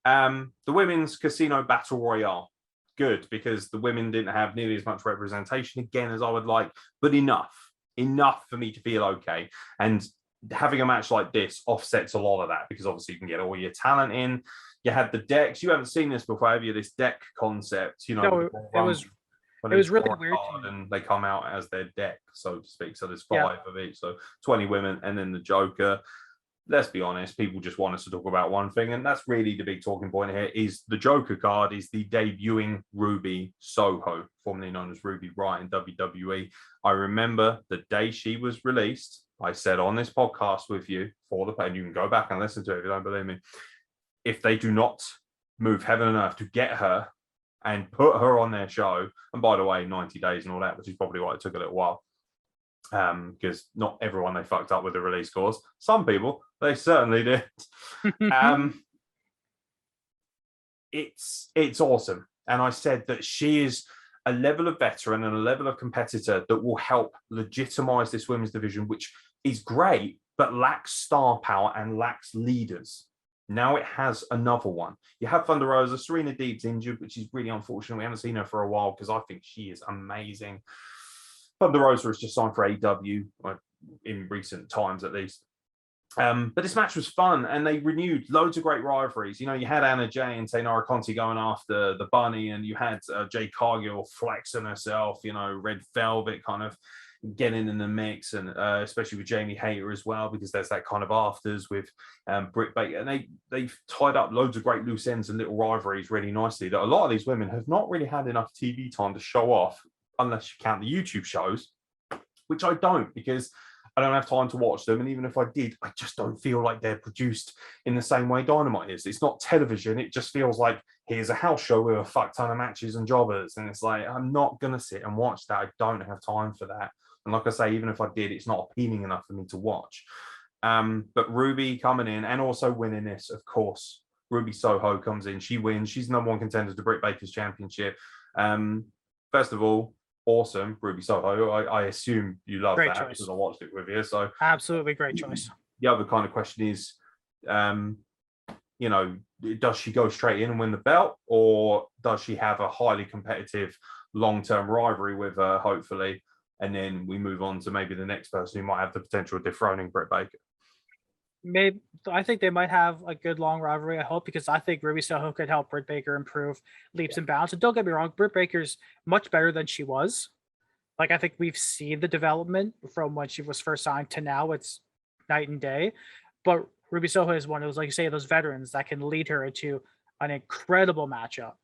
The women's casino battle royale. Good, because the women didn't have nearly as much representation again as I would like, but enough for me to feel okay. And having a match like this offsets a lot of that because obviously you can get all your talent in. You had the decks. You haven't seen this before, have you? This deck concept, No, it was when it they was really draw a weird to card me. and they come out as their deck, so to speak. So there's Yeah, 5 of each, so 20 women, and then the Joker. Let's be honest, people just want us to talk about one thing, and that's really the big talking point here. Is the Joker card is the debuting Ruby Soho, formerly known as Ruby Riott in WWE. I remember the day she was released. I said on this podcast with you for the and you can go back and listen to it if you don't believe me. If they do not move heaven and earth to get her and put her on their show, and by the way, 90 days and all that, which is probably why it took a little while, because not everyone they fucked up with the release course. Some people, they certainly did. It's awesome. And I said that she is a level of veteran and a level of competitor that will help legitimize this women's division, which is great, but lacks star power and lacks leaders. Now it has another one. You have Thunder Rosa. Serena Deeb's injured, which is really unfortunate. We haven't seen her for a while because I think she is amazing. Thunder Rosa has just signed for AEW in recent times, at least. But this match was fun, and they renewed loads of great rivalries. You know, you had Anna Jay and Taynara Conti going after the Bunny, and you had Jay Cargill flexing herself. You know, Red Velvet kind of getting in the mix, and especially with Jamie Hayter as well, because there's that kind of afters with Britt Baker, and they've tied up loads of great loose ends and little rivalries really nicely that a lot of these women have not really had enough TV time to show off, unless you count the YouTube shows, which I don't, because I don't have time to watch them. And even if I did, I just don't feel like they're produced in the same way Dynamite is. It's not television. It just feels like here's a house show with a fuck ton of matches and jobbers. And it's like, I'm not going to sit and watch that. I don't have time for that. And like I say, even if I did, it's not appealing enough for me to watch. But Ruby coming in and also winning this, of course. Ruby Soho comes in. She wins. She's the #1 contender to Britt Baker's championship. First of all, awesome, Ruby Soho. I assume you love great that choice. because I watched it with you. So Absolutely great choice. the other kind of question is, you know, does she go straight in and win the belt, or does she have a highly competitive long-term rivalry with her, hopefully, and then we move on to maybe the next person who might have the potential of dethroning Britt Baker? Maybe I think they might have a good long rivalry. I hope, because I think Ruby Soho could help Britt Baker improve leaps and bounds. And don't get me wrong, Britt Baker's much better than she was. Like, I think we've seen the development from when she was first signed to now. It's night and day. But Ruby Soho is one of those, like you say, those veterans that can lead her into an incredible matchup.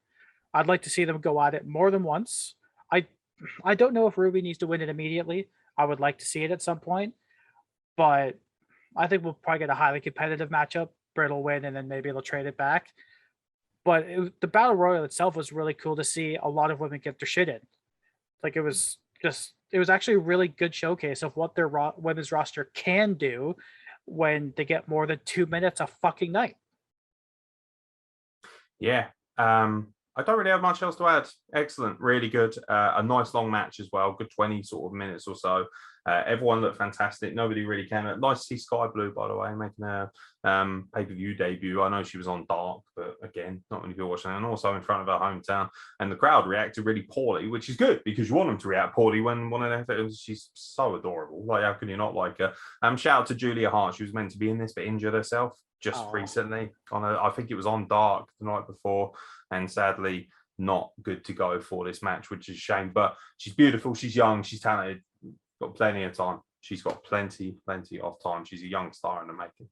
I'd like to see them go at it more than once. I I don't know if Ruby needs to win it immediately. I would like to see it at some point, but I think we'll probably get a highly competitive matchup. Britt will win, and then maybe they'll trade it back. But the battle royal itself was really cool to see a lot of women get their shit in. Like, it was actually a really good showcase of what their women's roster can do when they get more than 2 minutes a fucking night. Yeah. I don't really have much else to add. Excellent, really good. A nice long match as well. Good 20 sort of minutes or so. Everyone looked fantastic. Nobody really came out. Nice to see Sky Blue, by the way, making a pay-per-view debut. I know she was on Dark, but again, not many people watching. And also in front of her hometown. And the crowd reacted really poorly, which is good because you want them to react poorly when one of their she's so adorable. Like, how can you not like her? Shout out to Julia Hart. She was meant to be in this, but injured herself just recently. I think it was on Dark the night before. And sadly, not good to go for this match, which is a shame. But she's beautiful. She's young. She's talented. Got plenty of time. She's got plenty of time. She's a young star in the making.